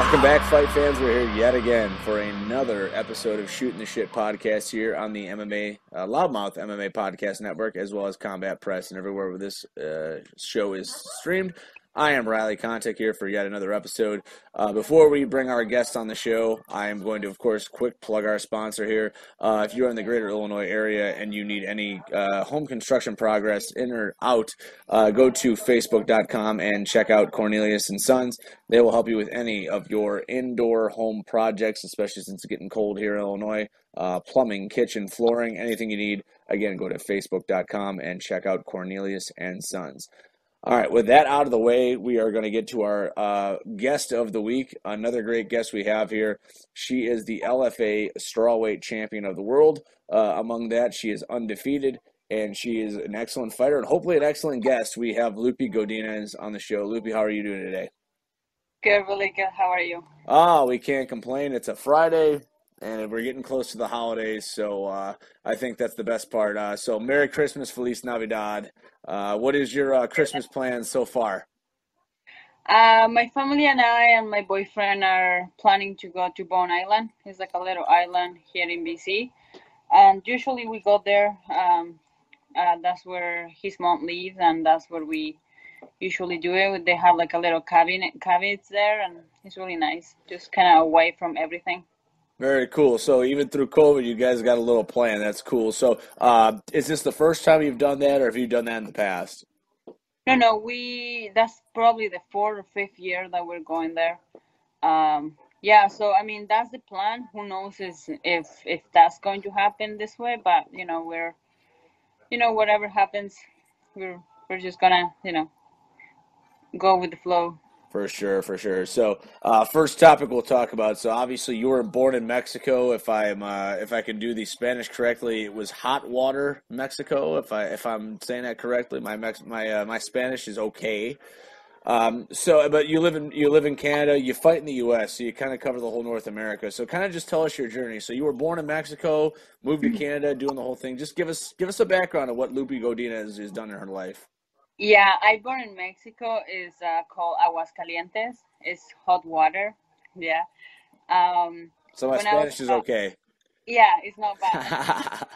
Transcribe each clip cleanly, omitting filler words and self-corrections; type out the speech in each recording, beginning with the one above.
Welcome back, fight fans. We're here yet again for another episode of Shootin' the Shit podcast here on the MMA, Loudmouth MMA Podcast Network, as well as Combat Press and everywhere where this show is streamed. I am Riley Contek here for yet another episode. Before we bring our guests on the show, I am going to, of course, quick plug our sponsor here. If you're in the greater Illinois area and you need any home construction progress in or out, go to facebook.com and check out Cornelius & Sons. They will help you with any of your indoor home projects, especially since it's getting cold here in Illinois. Plumbing, kitchen, flooring, anything you need. Again, go to facebook.com and check out Cornelius & Sons. All right, with that out of the way, we are going to get to our guest of the week. Another great guest we have here. She is the LFA Strawweight Champion of the world. Among that, she is undefeated, and she is an excellent fighter and hopefully an excellent guest. We have Loopy Godinez on the show. Loopy, how are you doing today? Good, really good. How are you? Oh, we can't complain. It's a Friday, and we're getting close to the holidays, so I think that's the best part. So Merry Christmas, Feliz Navidad. What is your Christmas plans so far? My family and I and my boyfriend are planning to go to Bone Island. It's like a little island here in BC. And usually we go there. That's where his mom lives, and that's where we usually do it. They have like a little cabins there, and it's really nice. Just kind of away from everything. Very cool. So even through COVID, you guys got a little plan. That's cool. So is this the first time you've done that, or have you done that in the past? No, that's probably the 4th or 5th year that we're going there. Yeah, so I mean that's the plan. Who knows if that's going to happen this way, but we're whatever happens, we're just gonna go with the flow. For sure, for sure. So, first topic we'll talk about. So, obviously, you were born in Mexico. If I can do the Spanish correctly, it was hot water, Mexico. If I'm saying that correctly, my Spanish is okay. But you live in Canada. You fight in the U.S., so you kind of cover the whole North America. So, kind of just tell us your journey. So, you were born in Mexico, moved to Canada, doing the whole thing. Just give us a background of what Loopy Godinez has done in her life. Yeah, I born in Mexico. Is called Aguascalientes. It's hot water. Yeah. So my Spanish is okay. Yeah, it's not bad.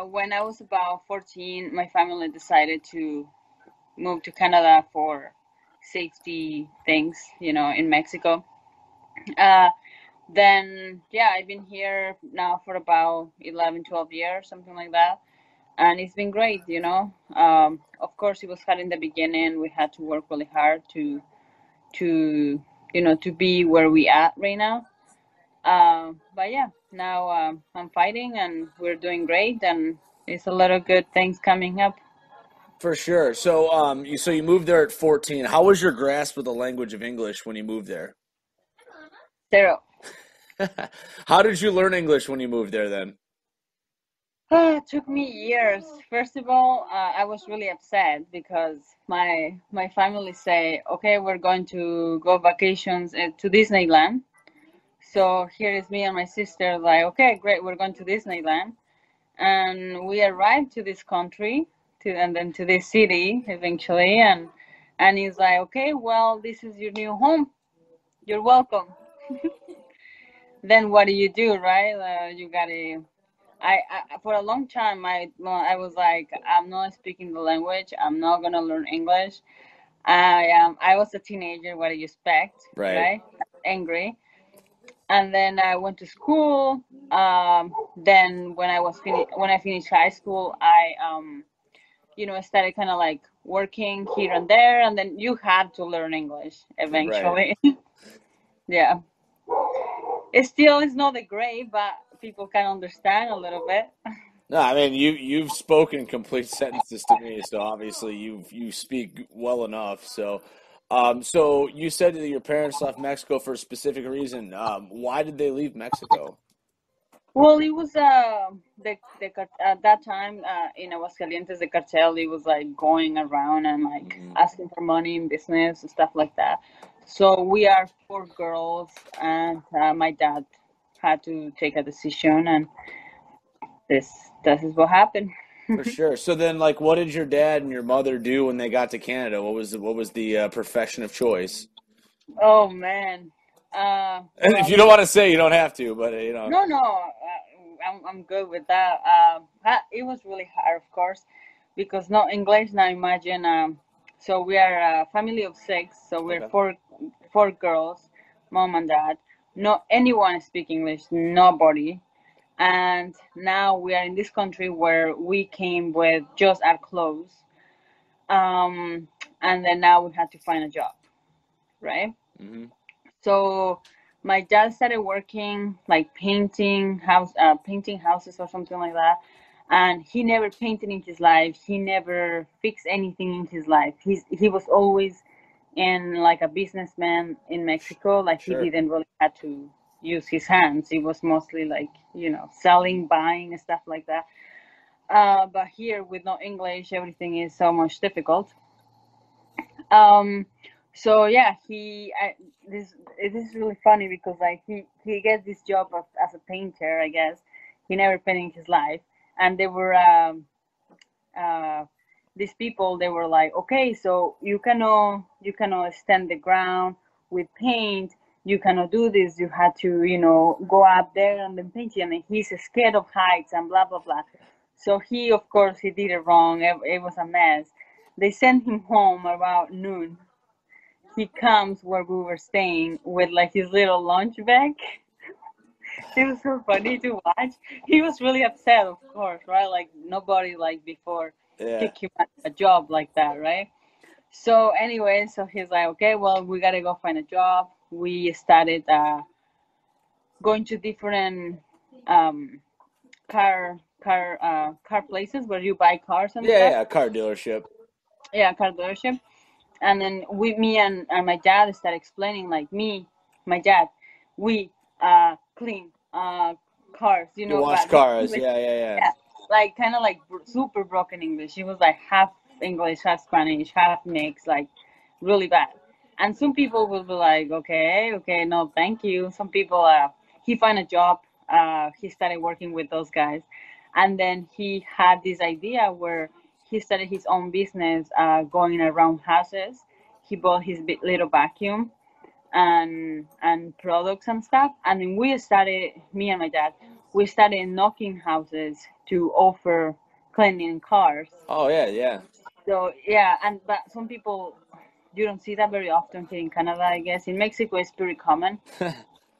When I was about 14, my family decided to move to Canada for safety things, in Mexico. Then, yeah, I've been here now for about 11, 12 years, something like that. And it's been great, Of course, it was hard in the beginning. We had to work really hard to be where we at right now. But yeah, now I'm fighting and we're doing great, and it's a lot of good things coming up. For sure. So, you moved there at 14. How was your grasp of the language of English when you moved there? 0. How did you learn English when you moved there then? It took me years. First of all, I was really upset because my family say, okay, we're going to go vacations to Disneyland. So here is me and my sister like, okay, great, we're going to Disneyland. And we arrived to this country and then to this city eventually. And he's like, okay, well, this is your new home. You're welcome. Then what do, right? You got to... I for a long time I was like, I'm not speaking the language. I'm not gonna learn English. I was a teenager. What do you expect? Right? Angry. And then I went to school. Then when I finished high school, I started kind of like working here and there. And then you had to learn English eventually. Right. Yeah. It still is not that great, but people can understand a little bit. No, I mean you've spoken complete sentences to me, so obviously you speak well enough. So, so you said that your parents left Mexico for a specific reason. Why did they leave Mexico? Well, it was at that time in Aguascalientes, the cartel. It was like going around and like asking for money in business and stuff like that. So we are 4 girls, and my dad had to take a decision, and this is what happened. For sure. So then, like, what did your dad and your mother do when they got to Canada? What was the profession of choice? Oh man. And if Well, you don't want to say, you don't have to, but you know. no, no. I'm good with that. It was really hard, of course, because no English. Now imagine. So we are a family of six. So we're Okay. four girls, mom and dad. No anyone speak English. Nobody. And now we are in this country where we came with just our clothes. Um, and then now we had to find a job, right? Hmm. So my dad started working like painting houses or something like that. And he never painted in his life. He never fixed anything in his life. He was always in like a businessman in Mexico. Like he Sure. didn't really had to use his hands. It was mostly like, selling, buying, and stuff like that. But here with no English, everything is so much difficult. Um, so yeah, this it is really funny because like he gets this job as a painter, I guess. He never painted in his life, and they were uh, these people. They were like, okay, so you cannot stand the ground with paint. You cannot do this. You had to go up there and then paint it. And he's scared of heights and blah blah blah. So he, of course, he did it wrong. It was a mess. They sent him home about noon. He comes where we were staying with like his little lunch bag. It was so funny to watch. He was really upset, of course, right? Like nobody like before Yeah. kick him out of a job like that, right? So anyway, so he's like, okay, well, we gotta go find a job. We started going to different um, car places where you buy cars and Yeah, stuff. yeah, car dealership. Yeah, car dealership. And then me and my dad started explaining like my dad, we clean cars, You wash but his cars. English, Yeah, yeah, yeah. yeah, like kind of like super broken English. He was like half English, half Spanish, half mixed, like really bad. And some people will be like, okay, okay, no, thank you. Some people, he find a job, he started working with those guys, and then he had this idea where he started his own business, going around houses. He bought his little vacuum and products and stuff. And then me and my dad, we started knocking houses to offer cleaning cars. Oh yeah, yeah. So yeah, but some people, you don't see that very often here in Canada. I guess in Mexico it's pretty common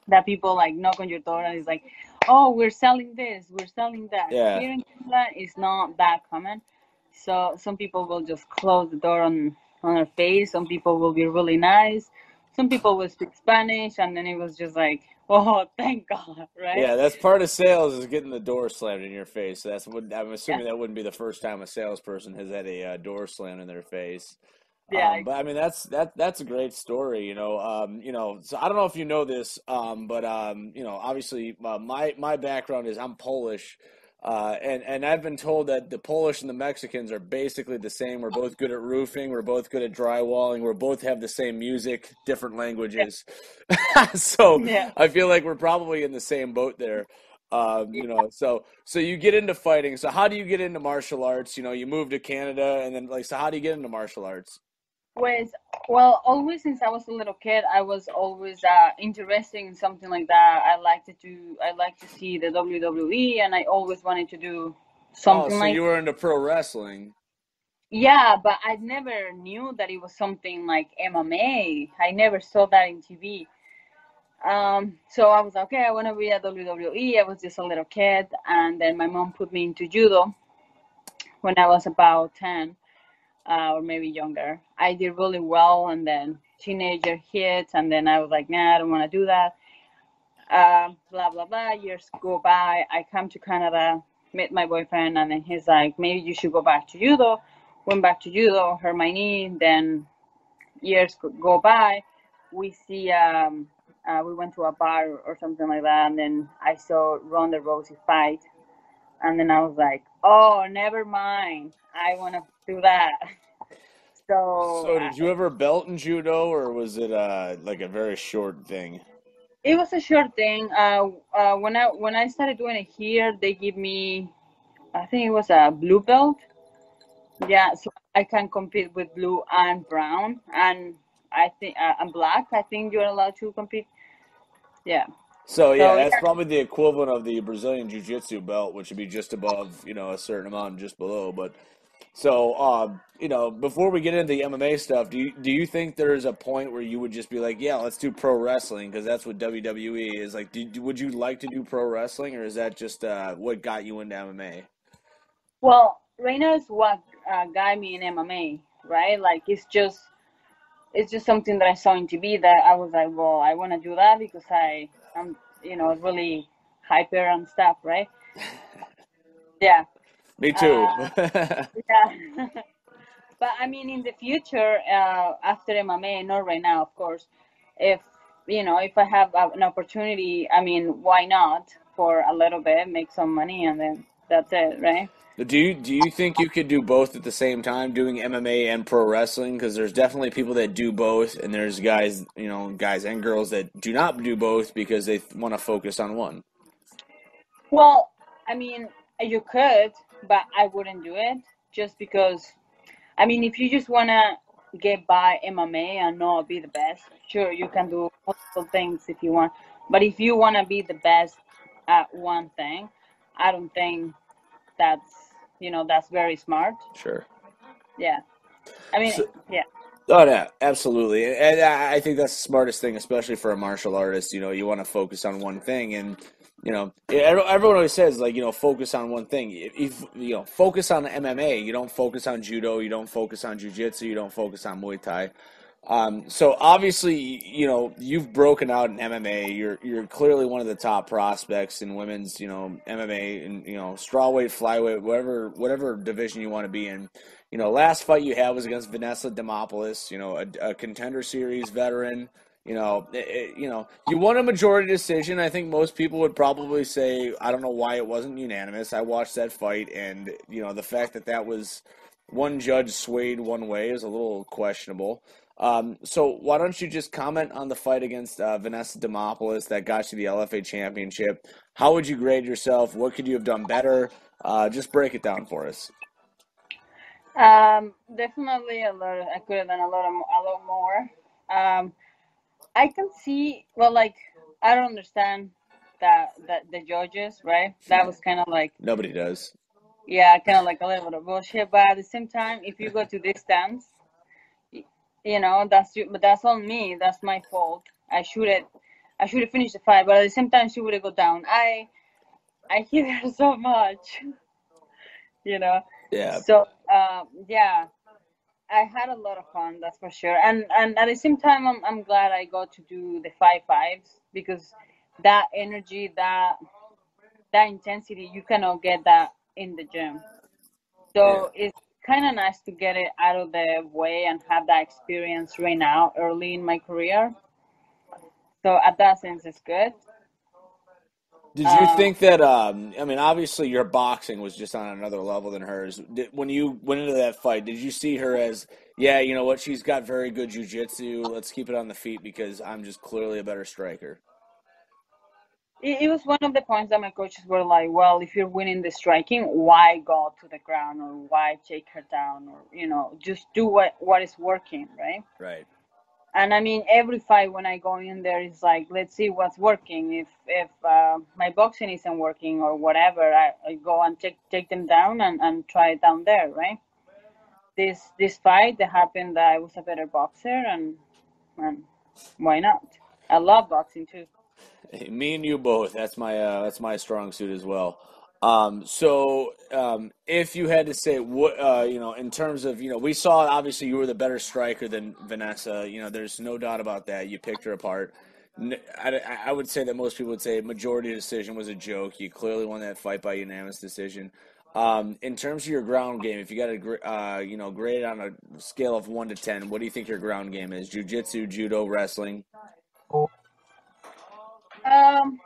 that people like knock on your door and it's like, oh, we're selling this, we're selling that. Yeah. Here in Canada, it's not that common. So some people will just close the door on our face. Some people will be really nice. Some people will speak Spanish, and then it was just like, oh, thank God, right? Yeah, that's part of sales is getting the door slammed in your face. So that's what I'm Yeah, assuming that wouldn't be the first time a salesperson has had a door slammed in their face. yeah, But I mean that's a great story, So I don't know if you know this, but obviously my background is I'm Polish, and I've been told that the Polish and the Mexicans are basically the same. We're both good at roofing. We're both good at drywalling. We both have the same music, different yeah, languages. So yeah. I feel like we're probably in the same boat there. So you get into fighting. So how do you get into martial arts? You move to Canada, and then so how do you get into martial arts? Was always since I was a little kid, I was always interested in something like that. I like to see the WWE, and I always wanted to do Oh, something so like. you were into pro wrestling. Yeah, but I never knew that it was something like MMA. I never saw that in TV. So I was like, okay, I want to be a WWE. I was just a little kid, and then my mom put me into judo when I was about 10, or maybe younger. I did really well, and then teenager hit, and then I was like, nah, I don't want to do that. Blah blah blah. Years go by. I come to Canada, met my boyfriend, and then he's like, maybe you should go back to judo. Went back to judo, hurt my knee. Then years go by. We see, we went to a bar or something like that, and then I saw Ronda Rousey fight, and then I was like, oh, never mind. I want to do that. So So did you ever belt in judo, or was it like a very short thing? it was a short thing. When I started doing it here, they give me, I think it was a blue belt. Yeah, so I can compete with blue and brown. And I think I'm black. I think you're allowed to compete. Yeah. So yeah, So that's yeah. probably the equivalent of the Brazilian Jiu-Jitsu belt, which would be just above, a certain amount and just below. But so, before we get into the MMA stuff, do you think there's a point where you would just be like, yeah, let's do pro wrestling because that's what WWE is like? Would you like to do pro wrestling, or is that just what got you into MMA? Well, Reina is what got me in MMA, right? Like it's just something that I saw in TV that I was like, well, I want to do that because I'm really hyper and stuff, right? Yeah. Me too. Uh, yeah. But I mean, in the future, after MMA, not right now, of course, if if I have an opportunity, I mean, why not for a little bit, make some money, and then that's it, right? Do you think you could do both at the same time, doing MMA and pro wrestling? Because there's definitely people that do both, and there's guys and girls that do not do both because they want to focus on one. Well, I mean, you could, but I wouldn't do it just because. I mean, if you just wanna get by MMA and not be the best, sure, you can do multiple things if you want. But if you wanna be the best at one thing, I don't think that's very smart. Sure. Yeah. I mean, So, yeah. oh yeah, absolutely, and I think that's the smartest thing, especially for a martial artist. You want to focus on one thing, and everyone always says like focus on one thing. If focus on MMA, you don't focus on judo, you don't focus on jiu-jitsu, you don't focus on Muay Thai. So obviously, you've broken out in MMA. You're clearly one of the top prospects in women's, MMA and strawweight, flyweight, whatever division you want to be in. Last fight you had was against Vanessa Demopoulos, a contender series veteran. You won a majority decision. I think most people would probably say, I don't know why it wasn't unanimous. I watched that fight, and the fact that was one judge swayed one way is a little questionable. So why don't you just comment on the fight against Vanessa Demopoulos that got you the LFA championship? How would you grade yourself? What could you have done better? Just break it down for us. Definitely a lot. I could have done a lot more. I can see. Well, like I don't understand that the judges, right? That was kind of like Nobody does. yeah, kind of like a little bit of bullshit. But at the same time, if you go to this dance, that's you. But that's on me. That's my fault. I should have finished the fight. But at the same time, she would have go down. I hate her so much. You know. Yeah. So yeah, I had a lot of fun. That's for sure. And at the same time, I'm glad I got to do the 5 fives because that energy, that intensity, you cannot get that in the gym. Yeah. So it's kind of nice to get it out of the way and have that experience right now, early in my career. So at that sense, it's good. Did you Um, think that? I mean, obviously, your boxing was just on another level than hers. When you went into that fight, did you see her as, yeah, you know what? She's got very good jujitsu. Let's keep it on the feet because I'm just clearly a better striker. it was one of the points that my coaches were like, well, if you're winning the striking, why go to the ground or why take her down or just do what is working, right? Right. And I mean, every fight when I go in there is like, let's see what's working. If my boxing isn't working or whatever, I go and take them down and try it down there, right? This fight that happened that I was a better boxer and why not? I love boxing too. Hey, me and you both. That's my strong suit as well. If you had to say what in terms of we saw obviously you were the better striker than Vanessa. There's no doubt about that. You picked her apart. I would say that most people would say majority decision was a joke. You clearly won that fight by unanimous decision. In terms of your ground game, if you got to grade it on a scale of 1 to 10, what do you think your ground game is? Jiu-jitsu, judo, wrestling? Um,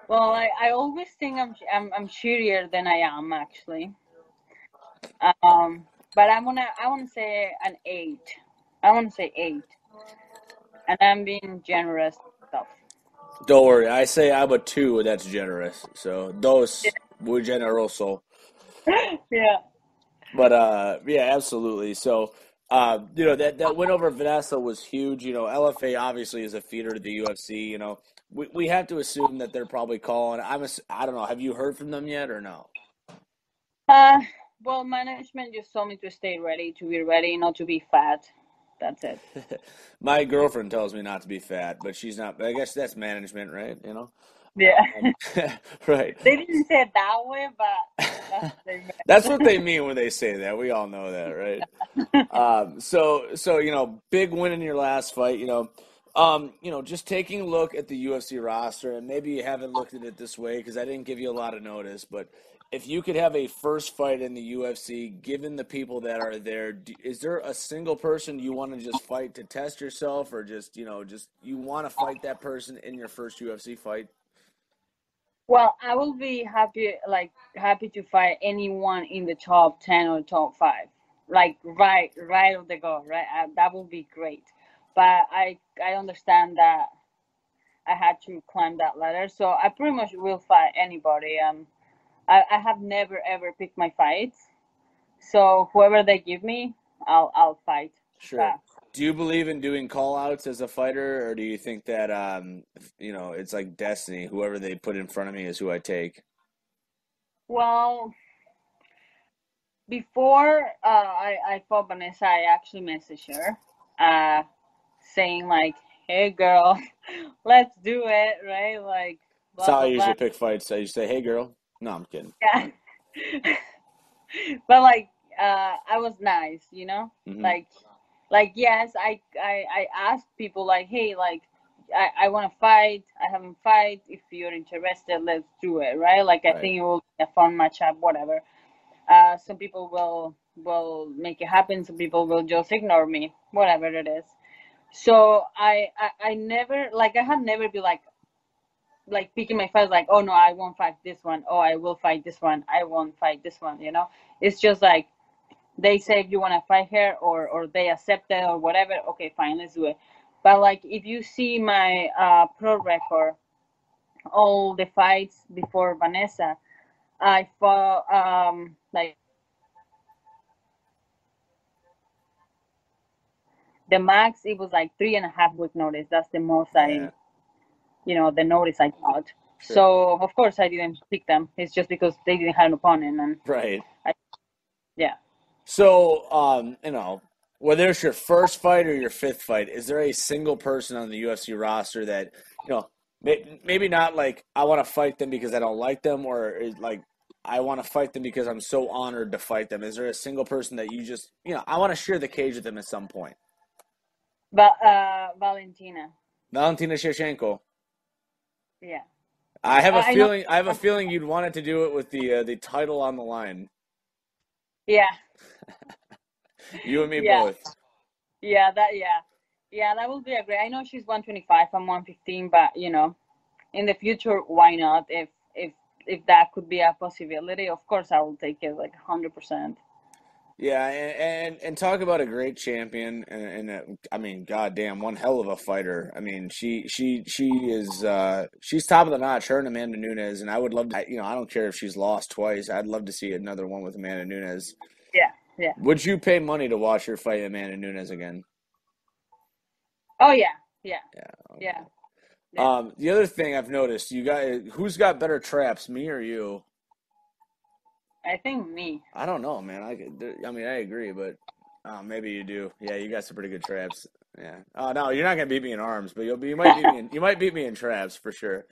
well, I always think I'm shittier than I am actually. But I wanna say an 8. I wanna say 8, and I'm being generous stuff. Don't worry, I say I'm a 2, and that's generous. So dos muy generoso. Yeah. But yeah, absolutely. So That win over Vanessa was huge. LFA obviously is a feeder to the UFC. We have to assume that they're probably calling. I don't know. Have you heard from them yet or no? Uh, well, management just told me to stay ready, to be ready, not to be fat. That's it. My girlfriend tells me not to be fat, but she's not. I guess that's management, right? Yeah. Right. They didn't say it that way, but that's what they That's what they mean when they say that. We all know that, right? meant. So big win in your last fight. Just taking a look at the UFC roster, and maybe you haven't looked at it this way because I didn't give you a lot of notice, but if you could have a first fight in the UFC, given the people that are there, is there a single person you want to just fight to test yourself, or just you want to fight that person in your first UFC fight? Well, I will be happy to fight anyone in the top 10 or top 5. Like right off the go, right? That would be great. But I understand that I had to climb that ladder, so I pretty much will fight anybody. I have never ever picked my fights, so whoever they give me, I'll fight. Sure. But Do you believe in doing call outs as a fighter, or do you think that it's like destiny? Whoever they put in front of me is who I take. well, before I fought Vanessa, I actually messaged her, saying like, "Hey girl, let's do it," right? Like That's blah how I blah blah. usually pick fights. I used to say, "Hey, girl." No, I'm kidding. Yeah. But like I was nice, Hmm. like yes, I asked people like, hey, like I want to fight, I haven't fight, if you're interested, let's do it, right? Like I Right. think it will be a fun matchup, whatever. Some people will make it happen, some people will just ignore me, whatever it is. So I never, like I have never been like picking my fights like, oh no, I won't fight this one, oh I will fight this one, I won't fight this one. It's just like they say, if you want to fight her, or they accept it or whatever, okay, fine, let's do it. But like if you see my pro record, all the fights before Vanessa, I fought like the max, it was like 3.5 week notice. That's the most Yeah. the notice I got. Sure. So of course I didn't pick them. It's just because they didn't have an opponent, and Right. I, yeah. So, whether it's your first fight or your fifth fight, is there a single person on the UFC roster that, maybe not like I want to fight them because I don't like them, or is like I want to fight them because I'm so honored to fight them? Is there a single person that you just, I want to share the cage with them at some point? But Valentina, Valentina Shevchenko. yeah. I have a I know. feeling. I have a feeling you'd wanted to do it with the title on the line. Yeah, You and me yeah. both. Yeah, that would be a great. I know she's 125, I'm 115, but in the future, why not? If that could be a possibility, of course I will take it like 100%. Yeah, and talk about a great champion, and I mean, goddamn, one hell of a fighter. I mean, she is she's top of the notch. Her and Amanda Nunes, and I would love to. I don't care if she's lost twice. I'd love to see another one with Amanda Nunes. Yeah, yeah. Would you pay money to watch her fight Amanda Nunes again? Oh yeah, yeah, Yeah. yeah, Okay. yeah. The other thing I've noticed, who's got better traps, me or you? I think me. I don't know, man. I mean, I agree, but maybe you do. Yeah, you got some pretty good traps. Yeah. Oh no, you're not gonna beat me in arms, but you might beat me in traps for sure.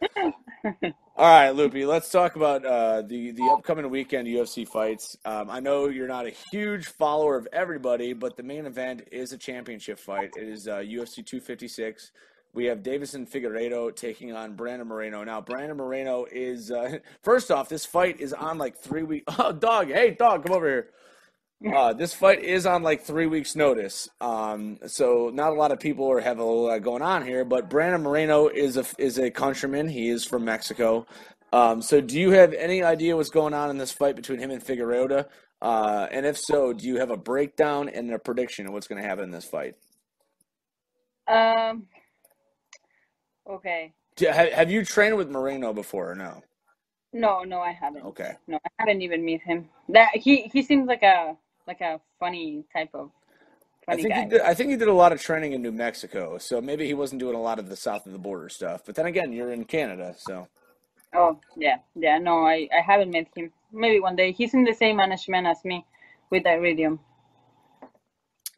All right, Loopy. Let's talk about the upcoming weekend UFC fights. I know you're not a huge follower of everybody, but the main event is a championship fight. It is UFC 256. We have Davison Figueiredo taking on Brandon Moreno. Now, Brandon Moreno is first off, this fight is on like 3 weeks. Oh, dog! Hey, dog, come over here. This fight is on like 3 weeks' notice, so not a lot of people have a lot going on here. But Brandon Moreno is a countryman. He is from Mexico. So do you have any idea what's going on in this fight between him and Figueroa? And if so, do you have a breakdown and a prediction of what's going to happen in this fight? Um. Okay. Have you trained with Moreno before or no? No, no, I haven't. Okay. No, I haven't even met him. That he seems like a funny type of I funny think he guy. did. I think he did a lot of training in New Mexico, so maybe he wasn't doing a lot of the south of the border stuff. But then again, you're in Canada, so Oh, yeah, yeah. No, I haven't met him. Maybe one day. He's in the same management as me with Iridium.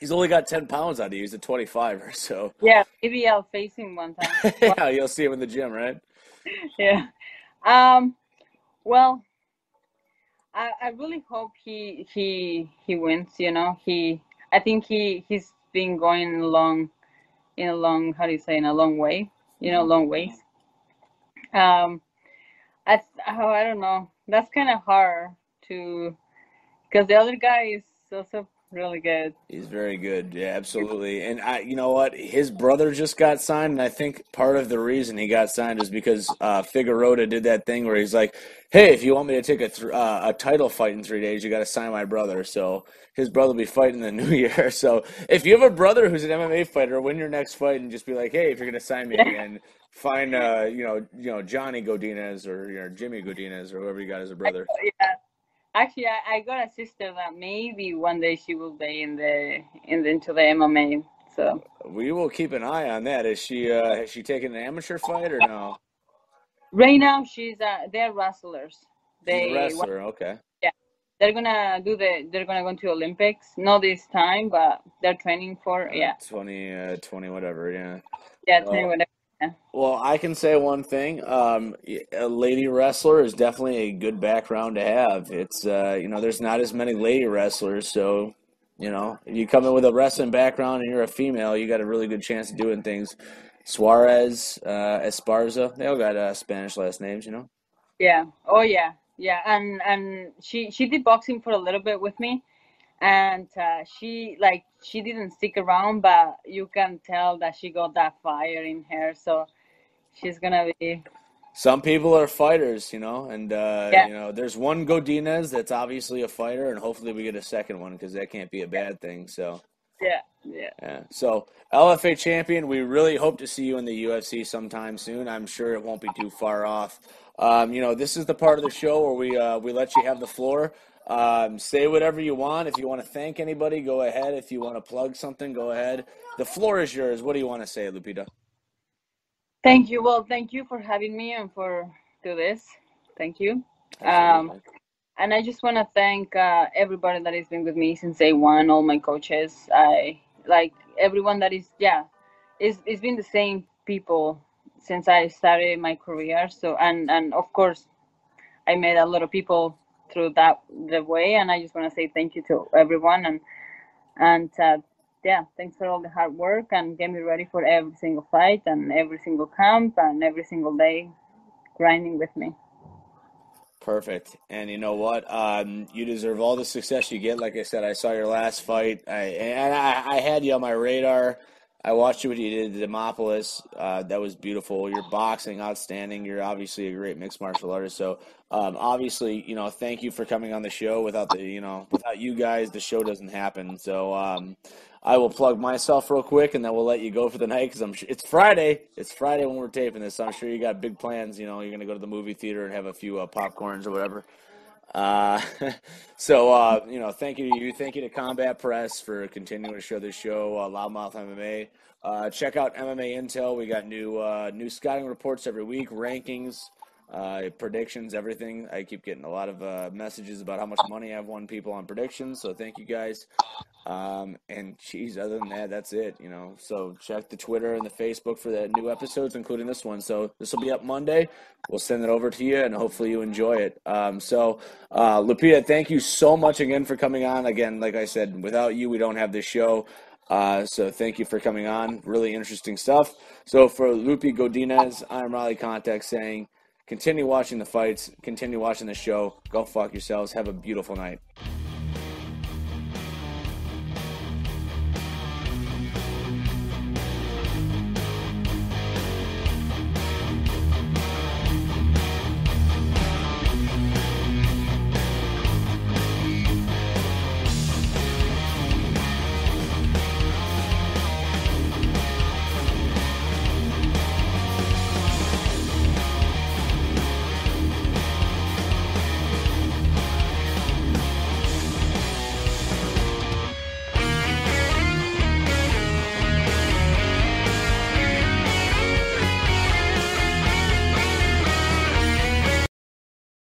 he's only got 10 pounds on you. He's at 25 or so. Yeah, maybe I'll face him one time. Well, Yeah, you'll see him in the gym, right? yeah. Um. Well, I really hope he wins. You know, I think he's been going along in a long, how do you say, in a long way. You know, Hmm. long ways. Um. I don't know. That's kind of hard to, because the other guy is also really good. He's very good. Yeah, absolutely. And you know what? His brother just got signed, and I think part of the reason he got signed is because Figueroa did that thing where he's like, "Hey, if you want me to take a title fight in 3 days, you got to sign my brother." So his brother will be fighting the new year. So if you have a brother who's an MMA fighter, win your next fight and just be like, "Hey, if you're gonna sign me Yeah. again, find Johnny Godinez or Jimmy Godinez or whoever you got as a brother." Yeah. Actually, I got a sister that maybe one day she will be into the MMA. So We will keep an eye on that. Is she has she taken an amateur fight or no? right now they're wrestlers. She's a They wrestler. Okay. Yeah, they're gonna go to Olympics. Not this time, but they're training for, yeah, 20, whatever. Yeah. yeah, 20 Well, whatever. Yeah. well, I can say one thing. A lady wrestler is definitely a good background to have. It's there's not as many lady wrestlers, so if you come in with a wrestling background and you're a female, you got a really good chance of doing things. Suarez, Esparza, they all got Spanish last names. Yeah. Oh yeah. Yeah. And she did boxing for a little bit with me, and she didn't stick around, but you can tell that she got that fire in her. So she's gonna be. Some people are fighters, and Yeah. there's one Godinez that's obviously a fighter, and hopefully we get a second one because that can't be a bad thing. So, Yeah. Yeah. yeah. So LFA champion, we really hope to see you in the UFC sometime soon. I'm sure it won't be too far off. This is the part of the show where we let you have the floor. Say whatever you want. If you want to thank anybody, go ahead. If you want to plug something, go ahead. The floor is yours. What do you want to say, Lupita? Thank you. Well, thank you for having me and for do this. Thank you. Um, Absolutely. and I just want to thank everybody that has been with me since day one. All my coaches. I like everyone that is. Yeah, it's been the same people since I started my career. So and of course I met a lot of people through the way. And I just want to say thank you to everyone. And yeah, thanks for all the hard work and get me ready for every single fight and every single camp and every single day grinding with me. Perfect. And you know what? You deserve all the success you get. Like I said, I saw your last fight. I had you on my radar. I watched what you did to Demopoulos. That was beautiful. Your boxing, outstanding. You're obviously a great mixed martial artist. So, obviously, thank you for coming on the show. Without you guys, the show doesn't happen. So, I will plug myself real quick, and then we'll let you go for the night because it's Friday. It's Friday when we're taping this. So I'm sure you got big plans. You're going to go to the movie theater and have a few popcorns or whatever. Uh, thank you to you. Thank you to Combat Press for continuing to show this show, Loudmouth MMA. Check out MMA Intel. We got new scouting reports every week, rankings, predictions, everything. I keep getting a lot of messages about how much money I've won people on predictions. So thank you guys. And geez, other than that, that's it, So check the Twitter and the Facebook for the new episodes, including this one. So this will be up Monday. We'll send it over to you, and hopefully you enjoy it. Lupita, thank you so much again for coming on. Again, like I said, without you, we don't have this show. So thank you for coming on. Really interesting stuff. So for Loopy, Godinez, I'm Riley Contact saying, continue watching the fights, continue watching the show. Go fuck yourselves. Have a beautiful night.